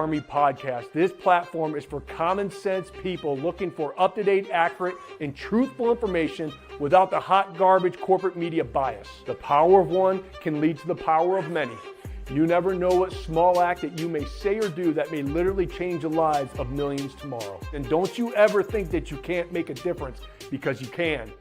Army podcast. This platform is for common sense people looking for up-to-date, accurate, and truthful information without the hot garbage corporate media bias. The power of one can lead to the power of many. You never know what small act that you may say or do that may literally change the lives of millions tomorrow. And don't you ever think that you can't make a difference, because you can.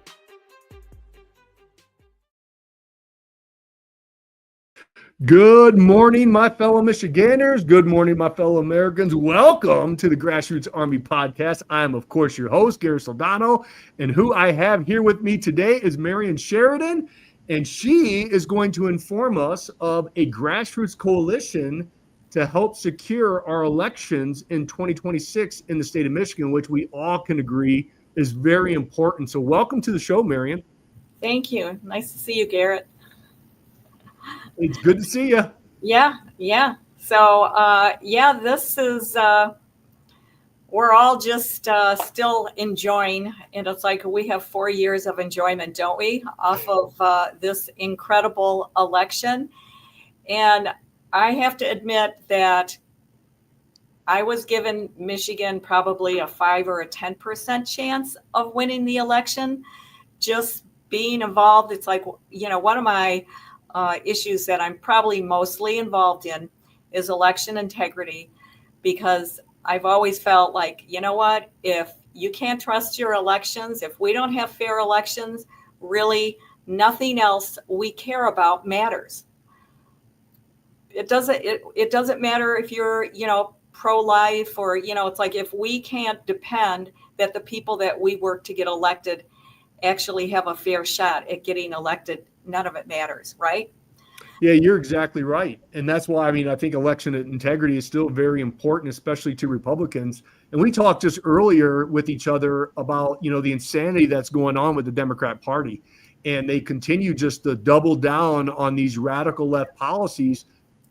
Good morning, my fellow Michiganders. Good morning, my fellow Americans. Welcome to the Grassroots Army podcast. I am, of course, your host, Gary Soldano, and who I have here with me today is Marian Sheridan, and she is going to inform us of a grassroots coalition to help secure our elections in 2026 in the state of Michigan, which we all can agree is very important. So welcome to the show, Marian. Thank you. Nice to see you, Garrett. It's good to see you. Yeah. So, this is, we're all just still enjoying, and it's like we have 4 years of enjoyment, don't we, off of this incredible election. And I have to admit that I was given Michigan probably a 5 or a 10% chance of winning the election. Just being involved, it's like, one of my issues that I'm probably mostly involved in is election integrity, because I've always felt like, you know what, if you can't trust your elections, if we don't have fair elections, really nothing else we care about matters. It doesn't matter if you're, pro-life or, it's like if we can't depend that the people that we work to get elected actually have a fair shot at getting elected, none of it matters, right? Yeah, you're exactly right. And that's why, I think election integrity is still very important, especially to Republicans. And we talked just earlier with each other about, the insanity that's going on with the Democrat Party. And they continue just to double down on these radical left policies.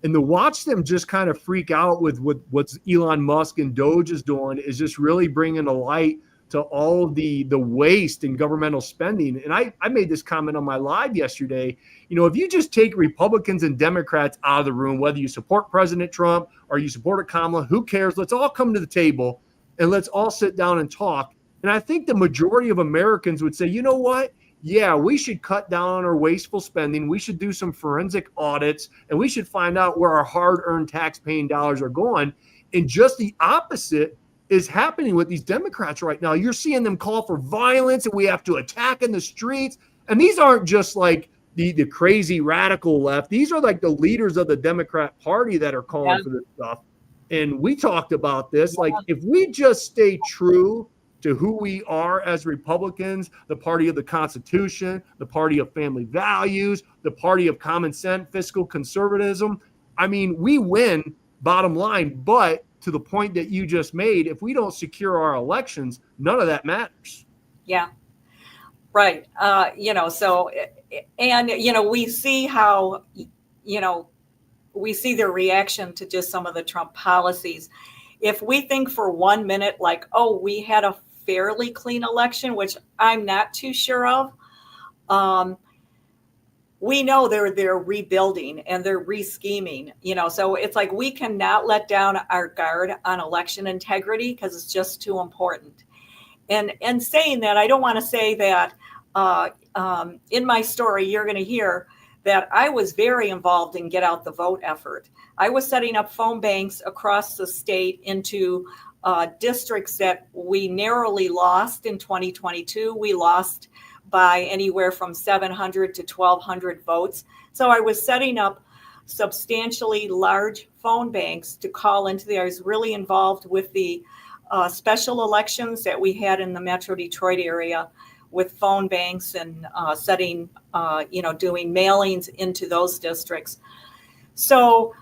And to watch them just kind of freak out with what's Elon Musk and Doge is doing is just really bringing a light to all the waste in governmental spending. And I made this comment on my live yesterday. If you just take Republicans and Democrats out of the room, whether you support President Trump or you support Kamala, who cares? Let's all come to the table and let's all sit down and talk. And I think the majority of Americans would say, you know what? Yeah, we should cut down on our wasteful spending. We should do some forensic audits, and we should find out where our hard-earned tax-paying dollars are going. And just the opposite is happening with these Democrats right now. You're seeing them call for violence and we have to attack in the streets. And these aren't just like the crazy radical left. These are like the leaders of the Democrat Party that are calling for this stuff. And we talked about this. Like, if we just stay true to who we are as Republicans, the party of the Constitution, the party of family values, the party of common sense, fiscal conservatism, we win, bottom line. But to the point that you just made, if we don't secure our elections, none of that matters. Yeah, right. We see how, we see their reaction to just some of the Trump policies. If we think for 1 minute, like, oh, we had a fairly clean election, which I'm not too sure of, we know they're rebuilding and they're re-scheming, so it's like we cannot let down our guard on election integrity because it's just too important. And saying that, I don't want to say that in my story, you're going to hear that I was very involved in get out the vote effort. I was setting up phone banks across the state into districts that we narrowly lost in 2022. We lost by anywhere from 700 to 1,200 votes. So I was setting up substantially large phone banks to call into I was really involved with the special elections that we had in the Metro Detroit area with phone banks and setting, doing mailings into those districts. So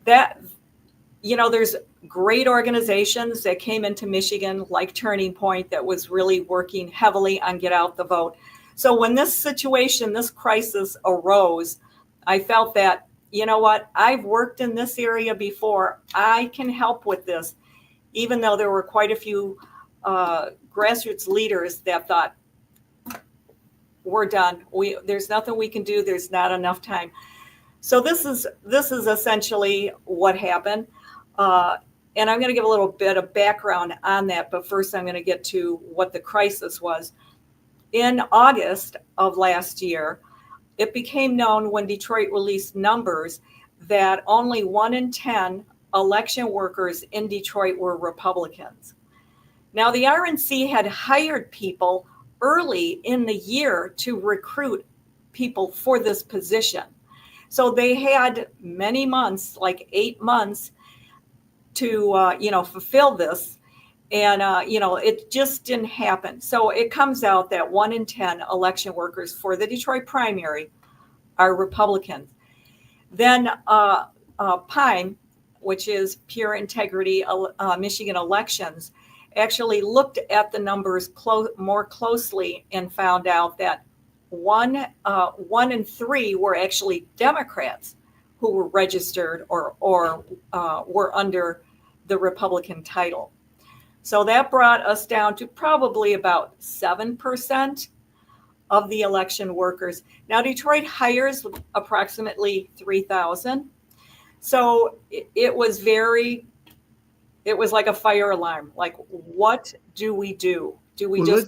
that, there's great organizations that came into Michigan, like Turning Point, that was really working heavily on get out the vote. So when this situation, this crisis arose, I felt that, you know what, I've worked in this area before. I can help with this, even though there were quite a few grassroots leaders that thought, we're done. There's nothing we can do. There's not enough time. So this is essentially what happened. And I'm going to give a little bit of background on that, but first I'm going to get to what the crisis was. In August of last year, it became known when Detroit released numbers that only 1 in 10 election workers in Detroit were Republicans. Now, the RNC had hired people early in the year to recruit people for this position. So they had many months, like 8 months, to fulfill this. And, it just didn't happen. So it comes out that 1 in 10 election workers for the Detroit primary are Republicans. Then PIME, which is Pure Integrity Michigan Elections, actually looked at the numbers more closely and found out that 1 in 3 were actually Democrats who were registered or were under the Republican title. So that brought us down to probably about 7% of the election workers. Now, Detroit hires approximately 3,000. So it was like a fire alarm. Like, what do we do? Do we I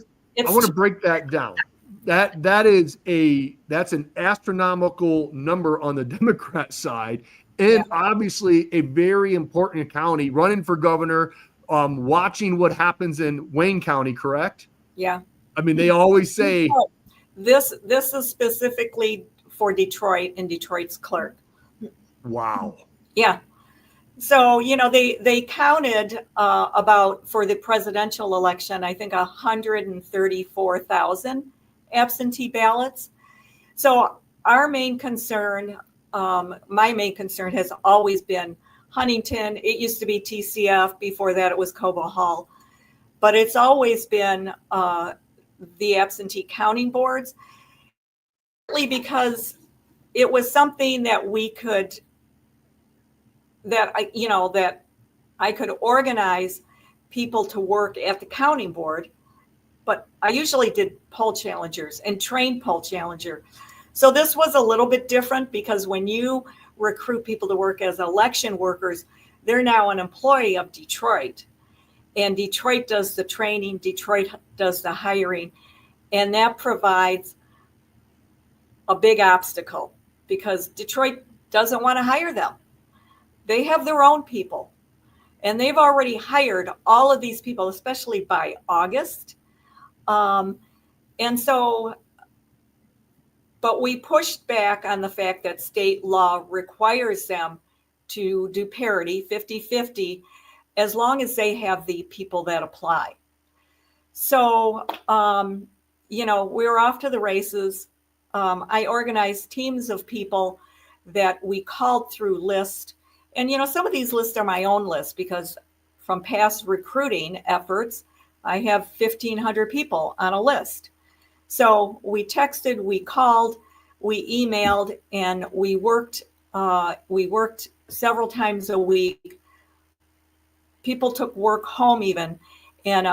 want to break that down. That's an astronomical number on the Democrat side, and obviously a very important county. Running for governor, watching what happens in Wayne County, correct? Yeah. I mean, they always say this is specifically for Detroit and Detroit's clerk. Wow. Yeah. So, they counted about, for the presidential election, I think 134,000 absentee ballots. So our main concern, my main concern has always been Huntington. It used to be TCF. Before that, it was Cobo Hall. But it's always been the absentee counting boards, because it was something that I could organize people to work at the counting board, but I usually did poll challengers and trained poll challenger. So this was a little bit different, because when you recruit people to work as election workers, they're now an employee of Detroit, and Detroit does the training, Detroit does the hiring, and that provides a big obstacle because Detroit doesn't want to hire them. They have their own people, and they've already hired all of these people, especially by August. But we pushed back on the fact that state law requires them to do parity, 50-50, as long as they have the people that apply. So, we're off to the races. I organized teams of people that we called through lists. And, some of these lists are my own lists, because from past recruiting efforts, I have 1,500 people on a list. So we texted, we called, we emailed, and we worked several times a week. People took work home even. And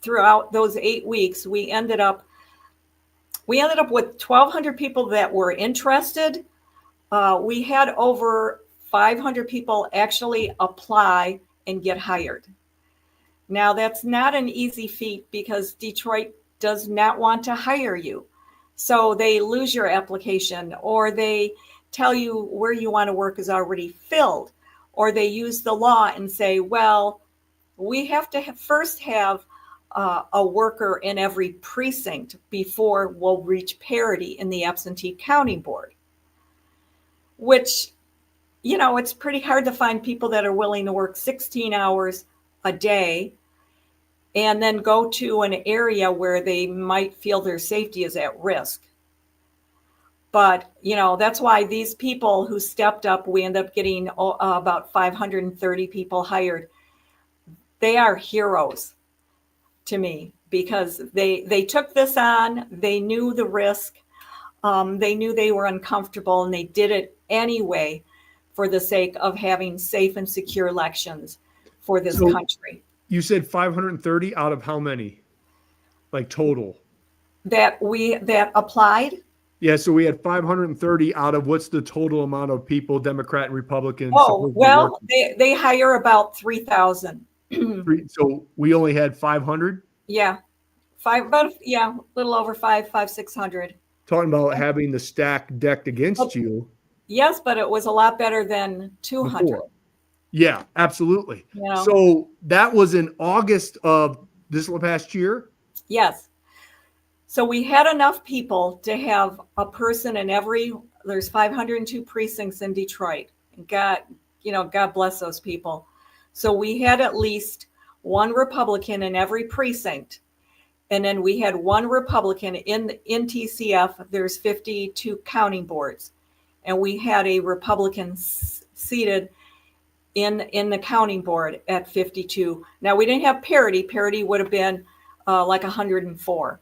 throughout those 8 weeks, we ended up with 1,200 people that were interested. We had over 500 people actually apply and get hired. Now, that's not an easy feat, because Detroit does not want to hire you. So they lose your application, or they tell you where you want to work is already filled, or they use the law and say, well, we have to first have a worker in every precinct before we'll reach parity in the absentee counting board, which, it's pretty hard to find people that are willing to work 16 hours a day and then go to an area where they might feel their safety is at risk. But, that's why these people who stepped up, we end up getting about 530 people hired. They are heroes to me, because they took this on. They knew the risk. They knew they were uncomfortable, and they did it anyway for the sake of having safe and secure elections for this country. You said 530 out of how many? Like total? That applied? Yeah, so we had 530 out of what's the total amount of people, Democrat and Republican, Oh, supposedly well, working? they hire about 3,000. So we only had 500. Yeah, about, yeah, a little over 600. Talking about having the stack decked against But you yes, but it was a lot better than 200, before. Yeah, absolutely. you know? So that was in August of this past year. Yes. So we had enough people to have a person in every, there's 502 precincts in Detroit. God, God bless those people. So we had at least one Republican in every precinct. And then we had one Republican in TCF. There's 52 counting boards. And we had a Republican seated in the counting board at 52. Now we didn't have parity. Parity would have been like 104.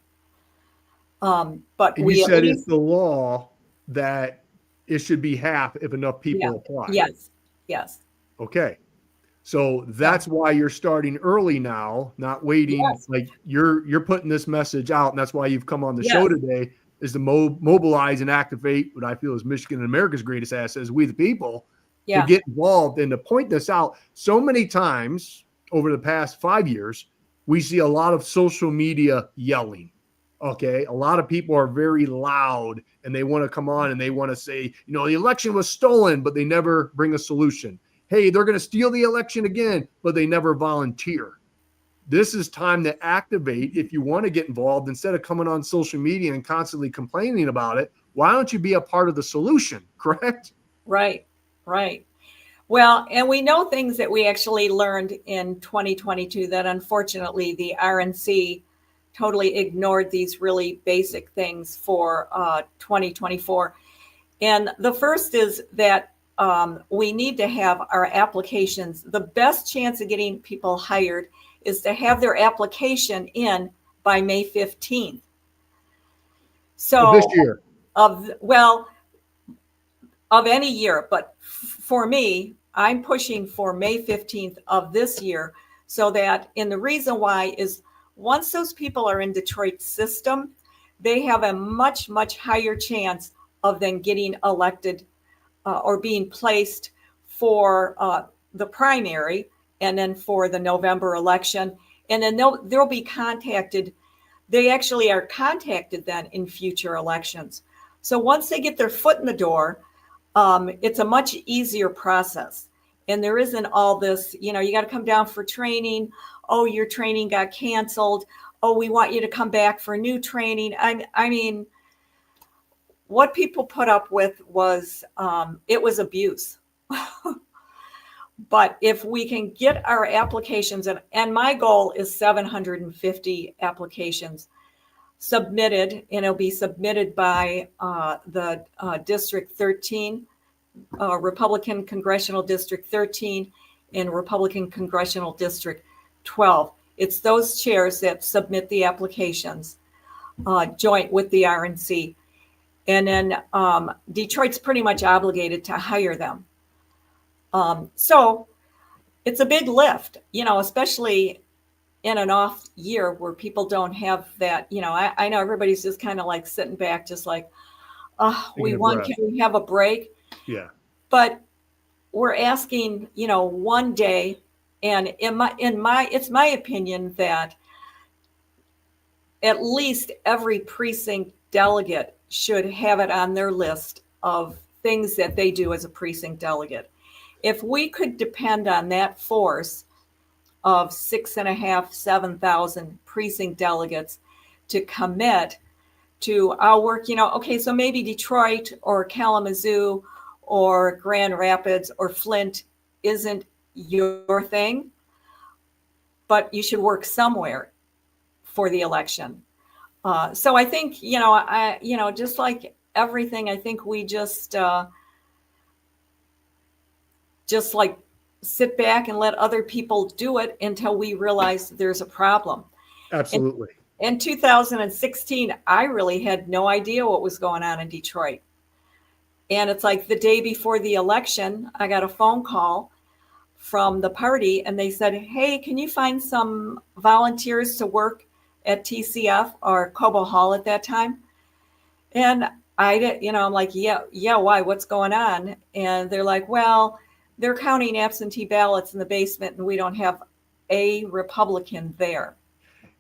But And you we at said it's least, the law that it should be half if enough yeah, people apply. yes, yes, Okay. So yeah, that's why you're starting early now, not waiting. yes, Like you're putting this message out, and that's why you've come on the show yes, today, is to mobilize and activate what I feel is Michigan and America's greatest asset is we the people to yeah, get involved and to point this out. So many times over the past 5 years, we see a lot of social media yelling. Okay. A lot of people are very loud and they want to come on and they want to say, the election was stolen, but they never bring a solution. Hey, they're going to steal the election again, but they never volunteer. This is time to activate if you want to get involved. Instead of coming on social media and constantly complaining about it, why don't you be a part of the solution? Correct? right, right. Well, and we know things that we actually learned in 2022 that unfortunately the RNC totally ignored these really basic things for 2024. And the first is that we need to have our applications. The best chance of getting people hired is to have their application in by May 15th. Of this So, year. well, of any year, but for me, I'm pushing for May 15th of this year so that, and the reason why is once those people are in Detroit's system, they have a much, much higher chance of then getting elected or being placed for the primary and then for the November election. And then they'll be contacted. They actually are contacted then in future elections. So once they get their foot in the door, it's a much easier process. And there isn't all this, you got to come down for training. Oh, your training got canceled. Oh, we want you to come back for new training. I mean, what people put up with was, it was abuse. But if we can get our applications, and my goal is 750 applications submitted, and it'll be submitted by the District 13, Republican Congressional District 13, and Republican Congressional District 12. It's those chairs that submit the applications joint with the RNC. And then Detroit's pretty much obligated to hire them. So it's a big lift, especially in an off year where people don't have that, I know everybody's just kind of like sitting back, just like, can we have a break? Yeah. But we're asking, one day, and it's my opinion that at least every precinct delegate should have it on their list of things that they do as a precinct delegate. If we could depend on that force of 6,500, 7,000 precinct delegates to commit to our work, okay, so maybe Detroit or Kalamazoo or Grand Rapids or Flint isn't your thing, but you should work somewhere for the election. So I think, just like everything, I think we just like sit back and let other people do it until we realize there's a problem. Absolutely. In 2016, I really had no idea what was going on in Detroit. And it's like the day before the election, I got a phone call from the party and they said, hey, can you find some volunteers to work at TCF or Cobo Hall at that time? And I did, I'm like, yeah, why? What's going on? And they're like, well, they're counting absentee ballots in the basement and we don't have a Republican there.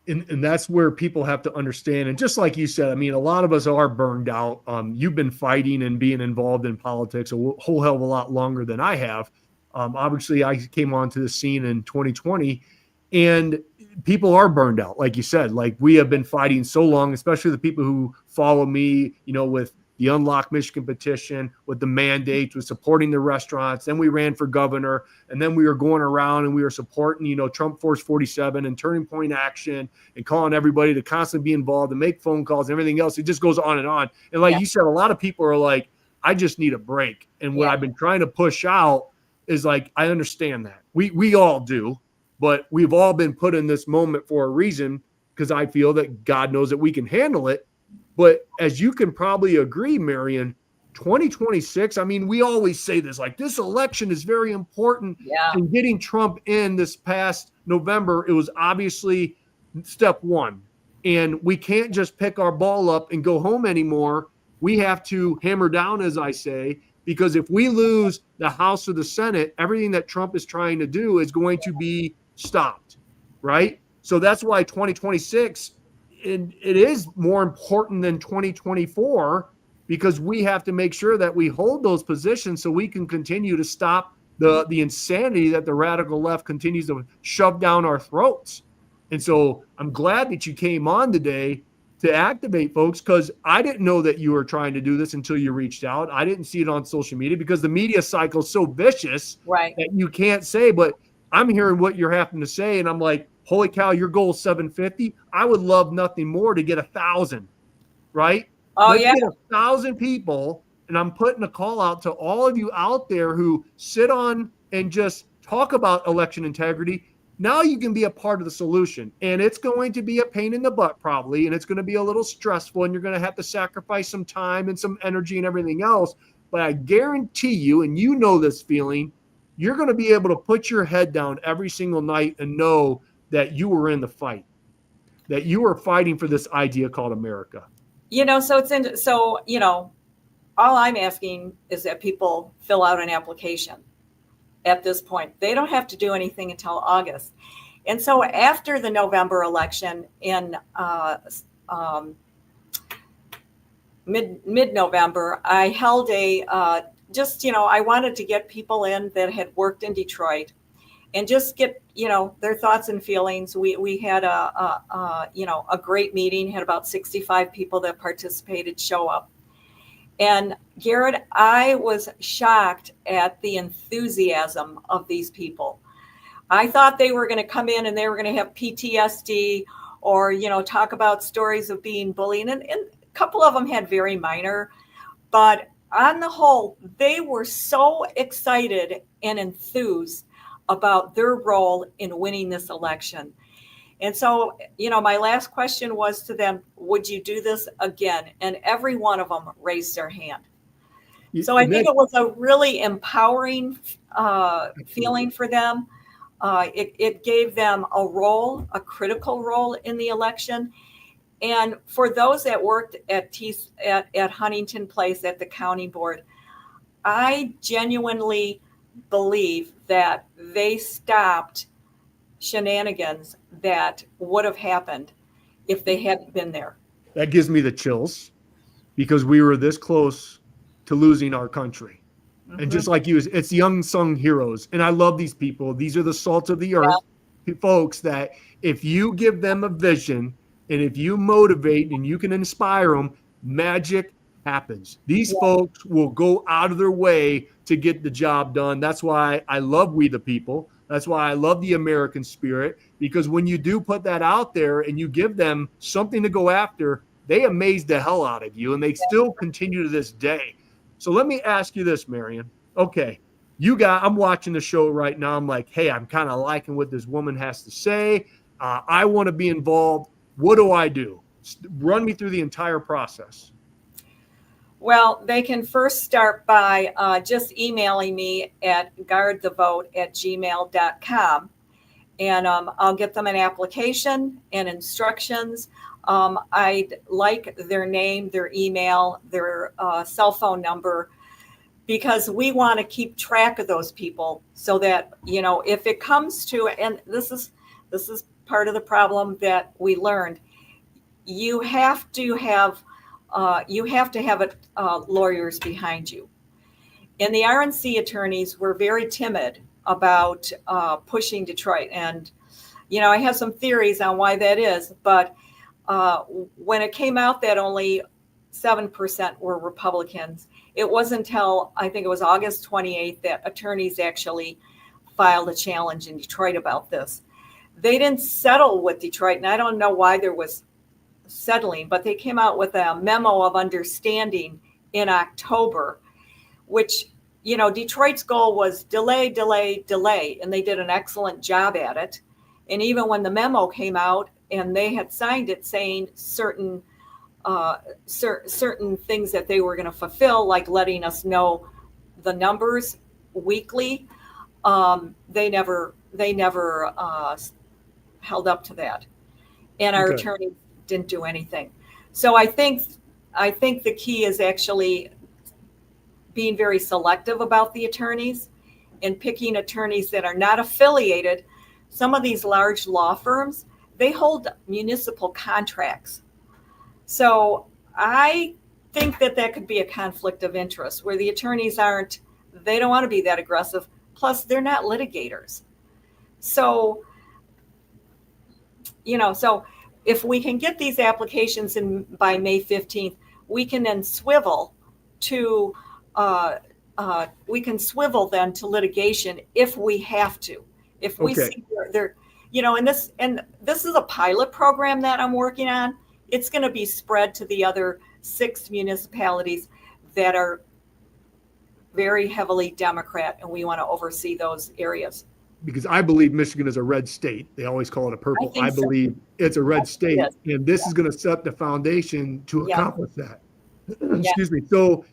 And that's where people have to understand. And just like you said, I mean, a lot of us are burned out. You've been fighting and being involved in politics a whole hell of a lot longer than I have. Obviously, I came onto the scene in 2020, and people are burned out. Like you said, like we have been fighting so long, especially the people who follow me, with the Unlock Michigan petition, with the mandates, with supporting the restaurants. Then we ran for governor, and then we were going around and we were supporting, Trump Force 47 and Turning Point Action and calling everybody to constantly be involved and make phone calls and everything else. It just goes on and on. And like you said, a lot of people are like, I just need a break. And what I've been trying to push out is like, I understand that. We all do, but we've all been put in this moment for a reason, because I feel that God knows that we can handle it. But as you can probably agree, Marian, 2026, I mean, we always say this, like this election is very important. Yeah. And getting Trump in this past November, it was obviously step one. And we can't just pick our ball up and go home anymore. We have to hammer down, as I say, because if we lose the House or the Senate, everything that Trump is trying to do is going to be stopped, right? So that's why 2026, it is more important than 2024, because we have to make sure that we hold those positions so we can continue to stop the insanity that the radical left continues to shove down our throats. And so I'm glad that you came on today to activate folks, because I didn't know that you were trying to do this until you reached out. I didn't see it on social media because the media cycle is so vicious that you can't say, but I'm hearing what you're having to say. And I'm like, holy cow, your goal is 750. I would love nothing more to get 1,000, right? Oh, Let's get 1,000 people. And I'm putting a call out to all of you out there who sit on and just talk about election integrity. Now you can be a part of the solution, and it's going to be a pain in the butt probably, and it's going to be a little stressful, and you're going to have to sacrifice some time and some energy and everything else. But I guarantee you, and you know this feeling, you're going to be able to put your head down every single night and know that you were in the fight, that you were fighting for this idea called America. All I'm asking is that people fill out an application. At this point, they don't have to do anything until August. And so after the November election in mid-November, I held I wanted to get people in that had worked in Detroit and just get, their thoughts and feelings. We had a great meeting, had about 65 people that participated show up. And Garrett, I was shocked at the enthusiasm of these people. I thought they were going to come in and they were going to have PTSD or, talk about stories of being bullied. And a couple of them had very minor, but on the whole, they were so excited and enthused about their role in winning this election. And so, my last question was to them, would you do this again? And every one of them raised their hand. So I think it was a really empowering feeling for them. It gave them a critical role in the election. And for those that worked at Huntington Place at the county board, I genuinely believe that they stopped shenanigans that would have happened if they hadn't been there. That gives me the chills, because we were this close to losing our country. Mm-hmm. And just like you, it's the unsung heroes. And I love these people. These are the salt of the earth, folks, that if you give them a vision and if you motivate and you can inspire them, magic happens. These folks will go out of their way to get the job done. That's why I love We the People. That's why I love the American spirit, because when you do put that out there and you give them something to go after, they amaze the hell out of you, and they still continue to this day. So let me ask you this, Marian. Okay, I'm watching the show right now. I'm like, hey, I'm kind of liking what this woman has to say. I want to be involved. What do I do? Run me through the entire process. Well, they can first start by just emailing me at guardthevote@gmail.com. And I'll get them an application and instructions. I'd like their name, their email, their cell phone number, because we want to keep track of those people so that, if it comes to, and this is part of the problem that we learned, you have to have lawyers behind you. And the RNC attorneys were very timid about pushing Detroit. And, I have some theories on why that is. But when it came out that only 7% were Republicans, it wasn't until I think it was August 28th that attorneys actually filed a challenge in Detroit about this. They didn't settle with Detroit, and I don't know why there was settling, but they came out with a memo of understanding in October, which, Detroit's goal was delay, delay, delay, and they did an excellent job at it. And even when the memo came out and they had signed it saying certain things that they were going to fulfill, like letting us know the numbers weekly, they never held up to that, and our attorney didn't do anything. So I think the key is actually being very selective about the attorneys and picking attorneys that are not affiliated. Some of these large law firms, they hold municipal contracts. So I think that could be a conflict of interest where the attorneys they don't want to be that aggressive. Plus, they're not litigators. So, so if we can get these applications in by May 15th, we can then swivel to then to litigation if we have to. If we see they're, and this is a pilot program that I'm working on. It's going to be spread to the other 6 municipalities that are very heavily Democrat, and we want to oversee those areas. Because I believe Michigan is a red state. They always call it a purple. I believe it's a red state, and this is going to set the foundation to accomplish that. Excuse me. So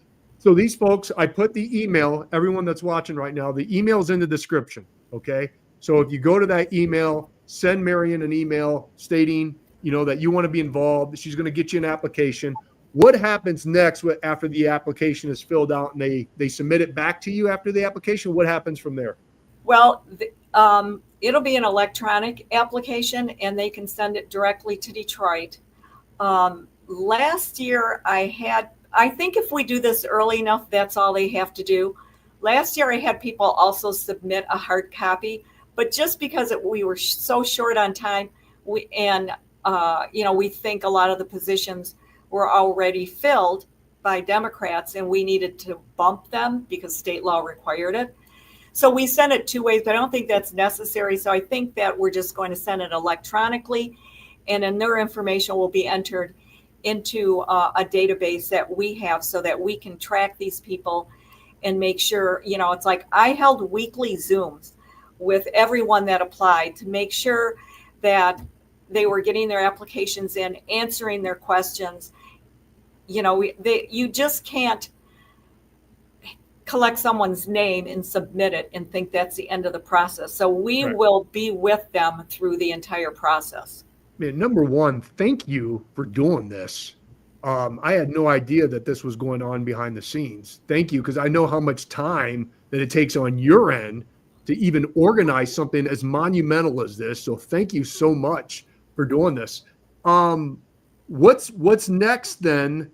these folks, I put the email, everyone that's watching right now, the email's in the description, okay? So if you go to that email, send Marian an email stating, that you want to be involved. She's going to get you an application. What happens next after the application is filled out and they submit it back to you after the application? What happens from there? Well, it'll be an electronic application, and they can send it directly to Detroit. Last year, I think if we do this early enough, that's all they have to do. Last year, I had people also submit a hard copy, but just because we were so short on time, we think a lot of the positions were already filled by Democrats, and we needed to bump them because state law required it. So we sent it 2 ways, but I don't think that's necessary. So I think that we're just going to send it electronically, and then their information will be entered into a database that we have so that we can track these people and make sure, it's like I held weekly Zooms with everyone that applied to make sure that they were getting their applications in, answering their questions. You just can't collect someone's name and submit it and think that's the end of the process. So we will be with them through the entire process. Man, number one, thank you for doing this. I had no idea that this was going on behind the scenes. Thank you, because I know how much time that it takes on your end to even organize something as monumental as this. So thank you so much for doing this. What's next then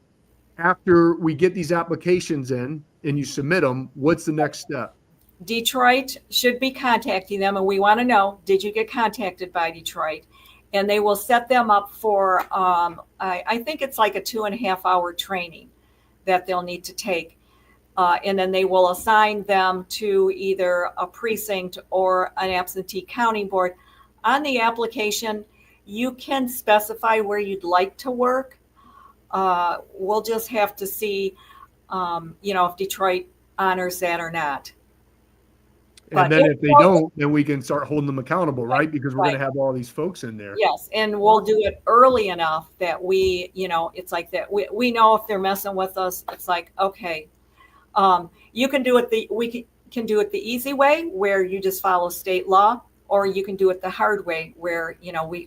after we get these applications in and you submit them? What's the next step? Detroit should be contacting them, and we want to know, did you get contacted by Detroit? And they will set them up for, I think it's like a 2.5-hour training that they'll need to take. And then they will assign them to either a precinct or an absentee counting board. On the application, you can specify where you'd like to work. We'll just have to see, if Detroit honors that or not. And then if they don't, then we can start holding them accountable, right? Because we're going to have all these folks in there. Yes, and we'll do it early enough that we, it's like that. We know if they're messing with us. It's like, okay, you can do it. We can do it the easy way, where you just follow state law, or you can do it the hard way, where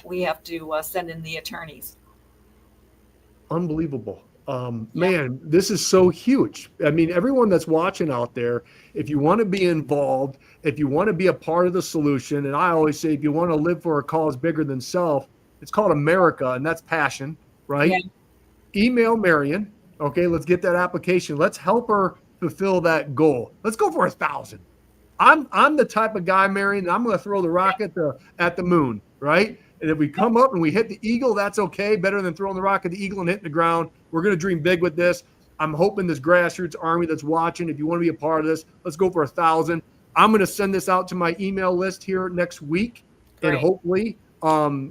we have to send in the attorneys. unbelievable. Yeah. Man, this is so huge. I mean, everyone that's watching out there, if you want to be involved, if you want to be a part of the solution, and I always say, if you want to live for a cause bigger than self, it's called America, and that's passion, Yeah. right? Email Marian. Okay, let's get that application. Let's help her fulfill that goal. Let's go for 1,000. I'm the type of guy, Marion, I'm going to throw the rock at the moon, right? And if we come up and we hit the eagle, that's okay. Better than throwing the rock at the eagle and hitting the ground. We're going to dream big with this. I'm hoping this grassroots army that's watching, if you want to be a part of this, let's go for 1,000. I'm going to send this out to my email list here next week and hopefully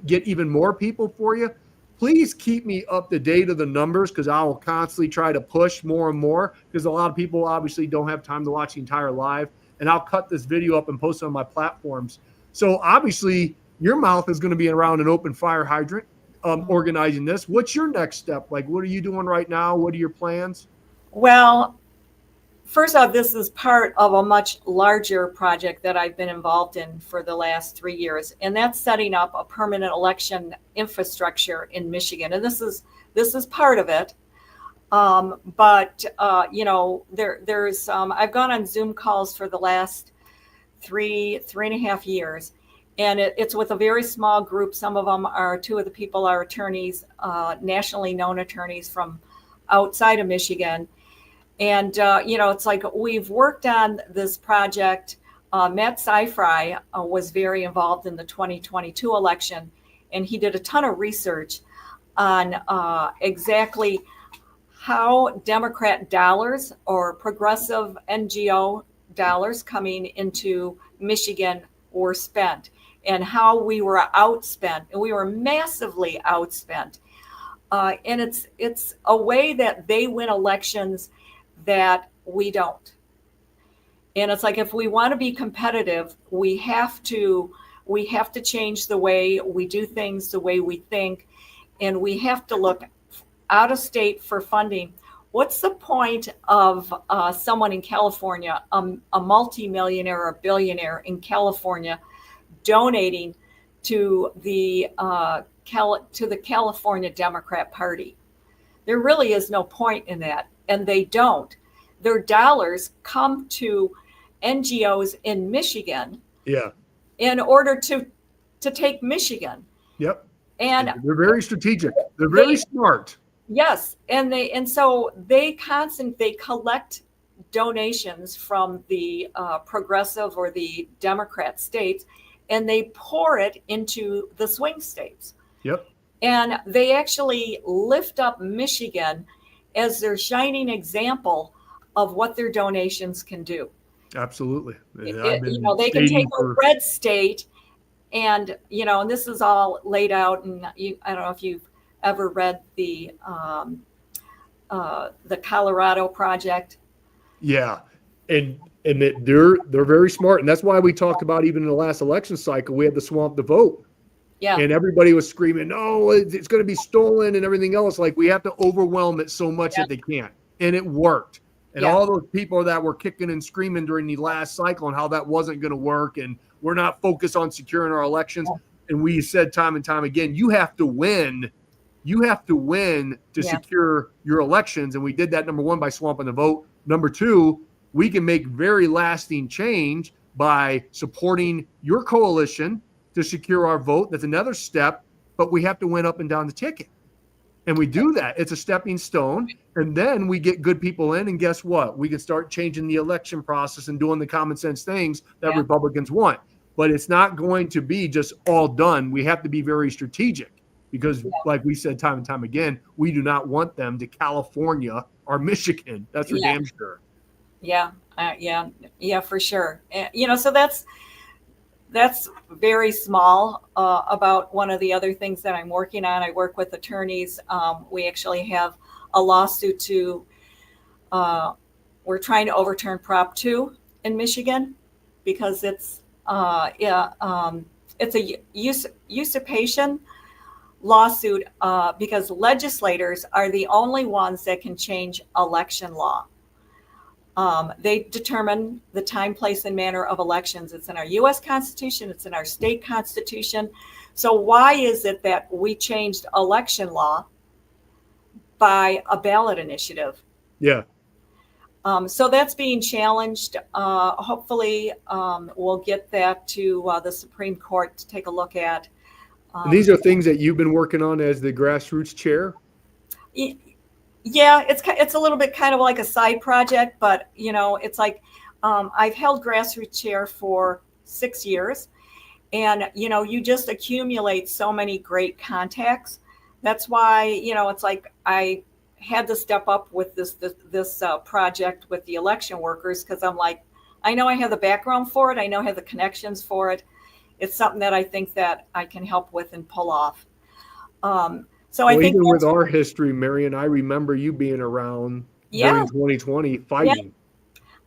get even more people for you. Please keep me up to date of the numbers because I will constantly try to push more and more because a lot of people obviously don't have time to watch the entire live. And I'll cut this video up and post it on my platforms. So obviously your mouth is going to be around an open fire hydrant organizing this. What's your next step? Like, what are you doing right now? What are your plans? Well, first off, this is part of a much larger project that I've been involved in for the last 3 years, and that's setting up a permanent election infrastructure in Michigan. And this is part of it. But you know, there's I've gone on Zoom calls for the last three and a half years, and it's with a very small group. Some of them are, two of the people are attorneys, nationally known attorneys from outside of Michigan. And, you know, it's like we've worked on this project. Matt Seifrei was very involved in the 2022 election, and he did a ton of research on exactly how Democrat dollars or progressive NGO dollars coming into Michigan were spent and how we were outspent. And we were massively outspent. And it's a way that they win elections that we don't. And it's like, if we want to be competitive, we have to change the way we do things, the way we think, and we have to look out of state for funding. What's the point of someone in California, a multimillionaire or billionaire in California, donating to the California Democrat Party? There really is no point in that. And they don't. Their dollars come to NGOs in Michigan. Yeah. In order to take Michigan. Yep. And they're very strategic. They're very smart. Yes. And so they collect donations from the progressive or the Democrat states, and they pour it into the swing states. Yep. And they actually lift up Michigan as their shining example of what their donations can do. Absolutely. You know, they can take a red state and, you know, and this is all laid out. And I don't know if you've ever read the Colorado Project. Yeah. And they're very smart. And that's why we talked about, even in the last election cycle, we had to swamp the vote. Yeah. And everybody was screaming, no, it's going to be stolen and everything else. Like, we have to overwhelm it so much that they can't. And it worked. And all those people that were kicking and screaming during the last cycle and how that wasn't going to work, and we're not focused on securing our elections. And we said time and time again, you have to win. You have to win to secure your elections. And we did that, number one, by swamping the vote. Number two, we can make very lasting change by supporting your coalition to secure our vote. That's another step, but we have to win up and down the ticket. And we do that. It's a stepping stone. And then we get good people in, and guess what? We can start changing the election process and doing the common sense things that Republicans want. But it's not going to be just all done. We have to be very strategic because, like we said time and time again, we do not want them to California or Michigan. That's for damn sure. Yeah, for sure. You know, so that's very small. About one of the other things that I'm working on, I work with attorneys. We actually have a lawsuit we're trying to overturn Prop 2 in Michigan because it's a usurpation lawsuit because legislators are the only ones that can change election law. They determine the time, place, and manner of elections. It's in our U.S. Constitution. It's in our state constitution. So why is it that we changed election law, by a ballot initiative. Yeah. So that's being challenged. Hopefully, we'll get that to the Supreme Court to take a look at. And these are things that you've been working on as the Grassroots chair? Yeah, it's a little bit kind of like a side project, but it's like I've held Grassroots chair for 6 years, and you just accumulate so many great contacts. That's why it's like I had to step up with this project with the election workers, because I'm like, I know I have the background for it, I know I have the connections for it. It's something that I think that I can help with and pull off. So I think even with our history, Marian, I remember you being around during 2020 fighting.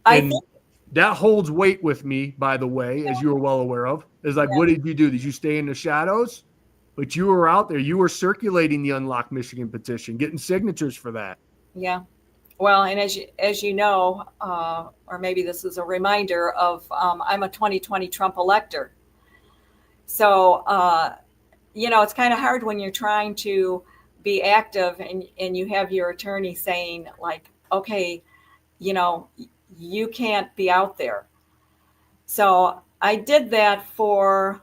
I And think that holds weight with me, by the way, as you are well aware of. Is like, what did you do? Did you stay in the shadows? But you were out there. You were circulating the Unlock Michigan petition, getting signatures for that. Yeah. Well, and as you know, or maybe this is a reminder of, I'm a 2020 Trump elector. So, it's kind of hard when you're trying to be active and you have your attorney saying like, okay, you can't be out there. So I did that for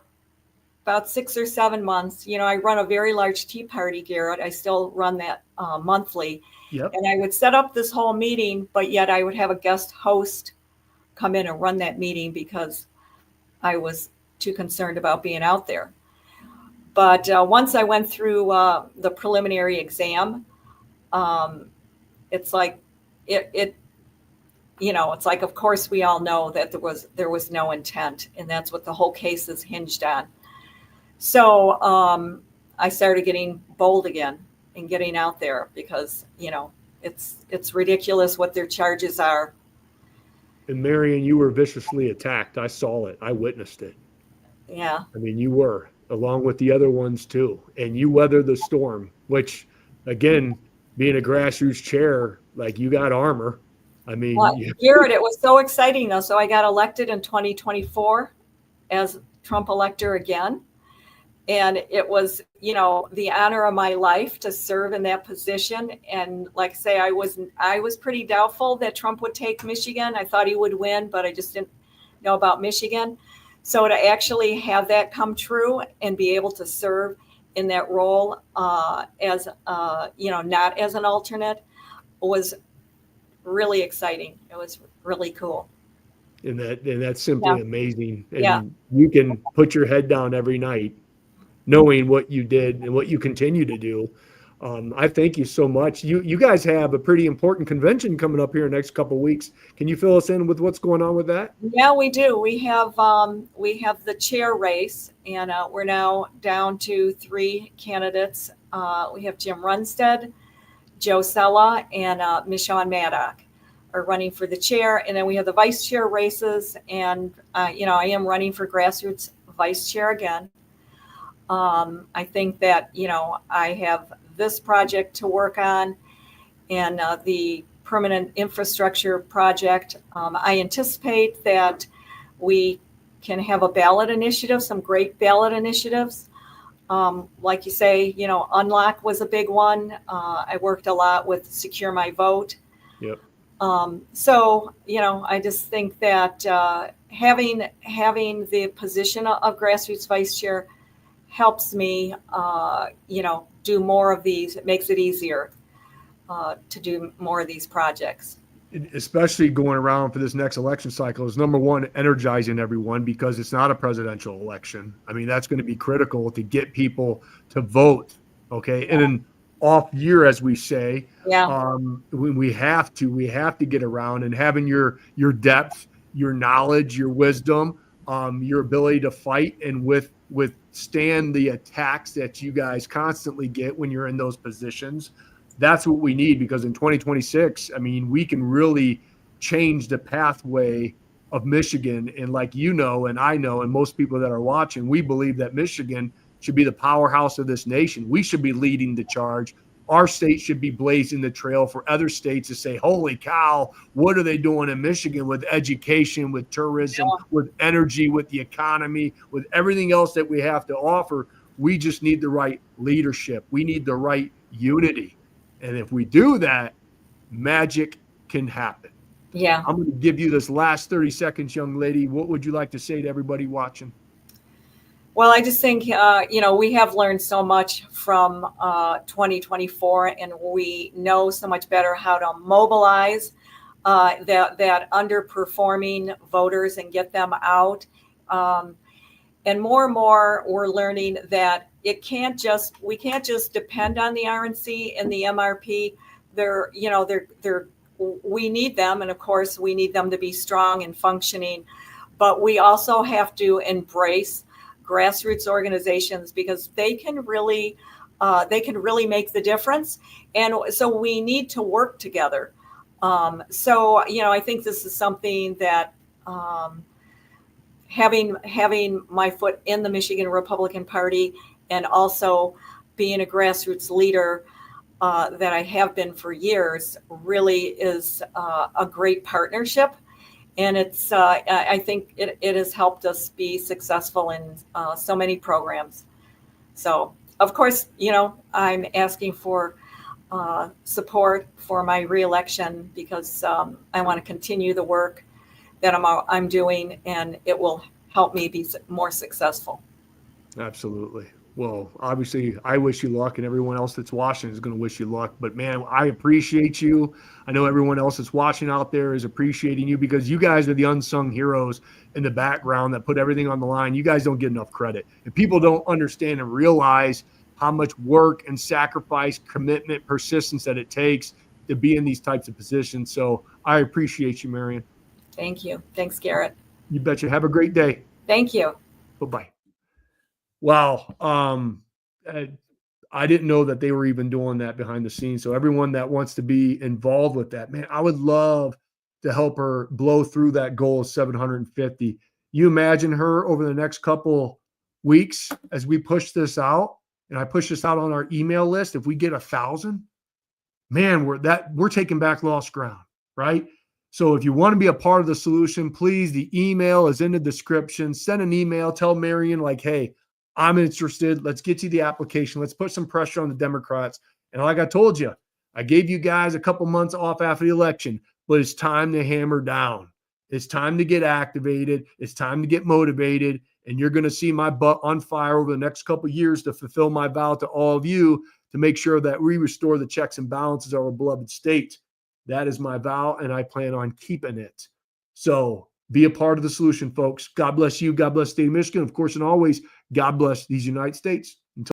about 6 or 7 months. I run a very large tea party, Garrett. I still run that monthly. Yep. And I would set up this whole meeting, but yet I would have a guest host come in and run that meeting because I was too concerned about being out there. But once I went through the preliminary exam, it's like it's like, of course, we all know that there was no intent, and that's what the whole case is hinged on. So I started getting bold again and getting out there because it's ridiculous what their charges are. And Marian, you were viciously attacked. I saw it. I witnessed it. Yeah. I mean, you were, along with the other ones too, and you weathered the storm. Which, again, being a Grassroots chair, like, you got armor. I mean, Garrett, it was so exciting though. So I got elected in 2024 as Trump elector again. And it was, the honor of my life to serve in that position. And like I say, I was pretty doubtful that Trump would take Michigan. I thought he would win, but I just didn't know about Michigan. So to actually have that come true and be able to serve in that role as, not as an alternate, was really exciting. It was really cool. And that's simply amazing. And Yeah. you can put your head down every night knowing what you did and what you continue to do. I thank you so much. You guys have a pretty important convention coming up here in the next couple of weeks. Can you fill us in with what's going on with that? Yeah, we do. We have the chair race, and we're now down to 3 candidates. We have Jim Runstead, Joe Sella, and Michonne Maddock are running for the chair. And then we have the vice chair races. And, I am running for Grassroots vice chair again. I think that, I have this project to work on and the permanent infrastructure project. I anticipate that we can have a ballot initiative, some great ballot initiatives. Like you say, Unlock was a big one. I worked a lot with Secure My Vote. Yep. So, I just think that having the position of Grassroots vice chair helps me, do more of these. It makes it easier to do more of these projects. Especially going around for this next election cycle is, number one, energizing everyone, because it's not a presidential election. I mean, that's going to be critical to get people to vote. Okay. And an off year, as we say, we have to get around, and having your depth, your knowledge, your wisdom, your ability to fight and withstand the attacks that you guys constantly get when you're in those positions. That's what we need, because in 2026, I mean, we can really change the pathway of Michigan. And like and I know, and most people that are watching, we believe that Michigan should be the powerhouse of this nation. We should be leading the charge. Our state should be blazing the trail for other states to say, holy cow, what are they doing in Michigan with education, with tourism, with energy, with the economy, with everything else that we have to offer? We just need the right leadership. We need the right unity. And if we do that, magic can happen. Yeah. I'm going to give you this last 30 seconds, young lady. What would you like to say to everybody watching? Well, I just think, we have learned so much from 2024, and we know so much better how to mobilize that underperforming voters and get them out. And more, we're learning that we can't just depend on the RNC and the MRP. We need them, and of course, we need them to be strong and functioning. But we also have to embrace grassroots organizations, because they can really make the difference. And so we need to work together. I think this is something that having my foot in the Michigan Republican Party, and also being a grassroots leader that I have been for years, really is a great partnership. And it's I think it has helped us be successful in so many programs. So, of course, I'm asking for support for my reelection, because I want to continue the work that I'm doing, and it will help me be more successful. Absolutely. Well, obviously, I wish you luck, and everyone else that's watching is going to wish you luck. But, man, I appreciate you. I know everyone else that's watching out there is appreciating you, because you guys are the unsung heroes in the background that put everything on the line. You guys don't get enough credit. And people don't understand and realize how much work and sacrifice, commitment, persistence that it takes to be in these types of positions. So I appreciate you, Marian. Thank you. Thanks, Garrett. You betcha. Have a great day. Thank you. Bye-bye. Wow. I didn't know that they were even doing that behind the scenes. So everyone that wants to be involved with that, man, I would love to help her blow through that goal of 750. You imagine her over the next couple weeks as we push this out, and I push this out on our email list. If we get 1,000, man, we're taking back lost ground, right? So if you want to be a part of the solution, please, the email is in the description. Send an email, tell Marian, like, hey, I'm interested. Let's get you the application. Let's put some pressure on the Democrats. And like I told you, I gave you guys a couple months off after the election, but it's time to hammer down. It's time to get activated. It's time to get motivated. And you're going to see my butt on fire over the next couple of years to fulfill my vow to all of you, to make sure that we restore the checks and balances of our beloved state. That is my vow, and I plan on keeping it. So be a part of the solution, folks. God bless you. God bless the state of Michigan. Of course, and always, God bless these United States.